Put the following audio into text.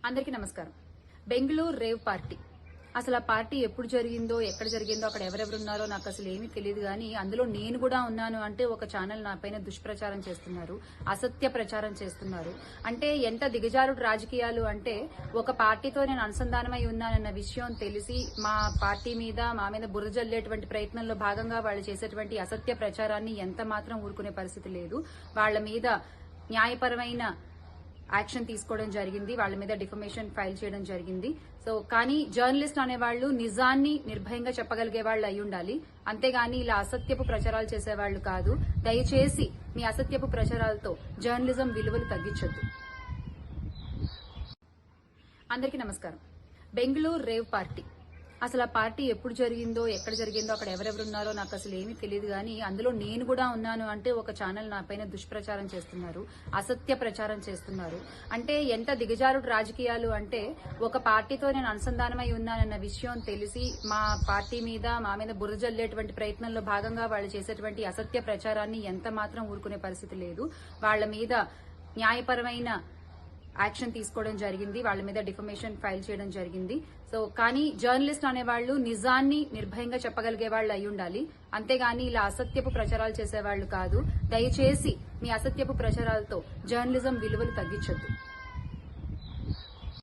అందరికీ నమస్కారం. Bengaluru rave party అసలు ఆ పార్టీ ఎప్పుడు జరిగిందో, ఎక్కడ జరిగిందో, అక్కడ ఎవరెవరున్నారో నాకు అసలు ఏమీ తెలియదు. కానీ అందులో నేను కూడా ఉన్నాను అంటే ఒక ఛానల్ నా పైన దుష్ప్రచారం చేస్తున్నారు, అసత్య ప్రచారం చేస్తున్నారు. అంటే ఎంత దిగజారుడు రాజకీయాలు అంటే ఒక పార్టీతో నేను అనుసంధానమై ఉన్నానన్న విషయం తెలిసి మా పార్టీ మీద, మా మీద బురద జల్లేటువంటి ప్రయత్నంలో భాగంగా వాళ్ళు చేసేటువంటి అసత్య ప్రచారాన్ని ఎంత మాత్రం ఊరుకునే పరిస్థితి లేదు. వాళ్ళ మీద న్యాయపరమైన యాక్షన్ తీసుకోవడం జరిగింది. వాళ్ళ మీద డిఫమేషన్ ఫైల్ చేయడం జరిగింది. కానీ జర్నలిస్ట్ అనేవాళ్లు నిజాన్ని నిర్భయంగా చెప్పగలిగే వాళ్ళు అయి ఉండాలి. అంతేగాని ఇలా అసత్యపు ప్రచారాలు చేసేవాళ్లు కాదు. దయచేసి మీ అసత్యపు ప్రచారాలతో జర్నలిజం విలువలు తగ్గించొద్దు. అందరికీ నమస్కారం. బెంగళూరు రేవ్ పార్టీ అసలు ఆ పార్టీ ఎప్పుడు జరిగిందో, ఎక్కడ జరిగిందో, అక్కడ ఎవరెవరున్నారో నాకు అసలు ఏమీ తెలియదు. కానీ అందులో నేను కూడా ఉన్నాను అంటే ఒక ఛానల్ నా పైన దుష్ప్రచారం చేస్తున్నారు, అసత్య ప్రచారం చేస్తున్నారు. అంటే ఎంత దిగజారుడు రాజకీయాలు అంటే ఒక పార్టీతో నేను అనుసంధానమై ఉన్నానన్న విషయం తెలిసి మా పార్టీ మీద, మా మీద బురద జల్లేటువంటి ప్రయత్నంలో భాగంగా వాళ్ళు చేసేటువంటి అసత్య ప్రచారాన్ని ఎంత మాత్రం ఊరుకునే పరిస్థితి లేదు. వాళ్ళ మీద న్యాయపరమైన యాక్షన్ తీసుకోవడం జరిగింది. వాళ్ళ మీద డిఫమేషన్ ఫైల్ చేయడం జరిగింది. కానీ జర్నలిస్ట్ అనేవాళ్లు నిజాన్ని నిర్భయంగా చెప్పగలిగే వాళ్ళు అయి ఉండాలి. అంతేగాని ఇలా అసత్యపు ప్రచారాలు చేసేవాళ్లు కాదు. దయచేసి మీ అసత్యపు ప్రచారాలతో జర్నలిజం విలువలు తగ్గించొద్దు.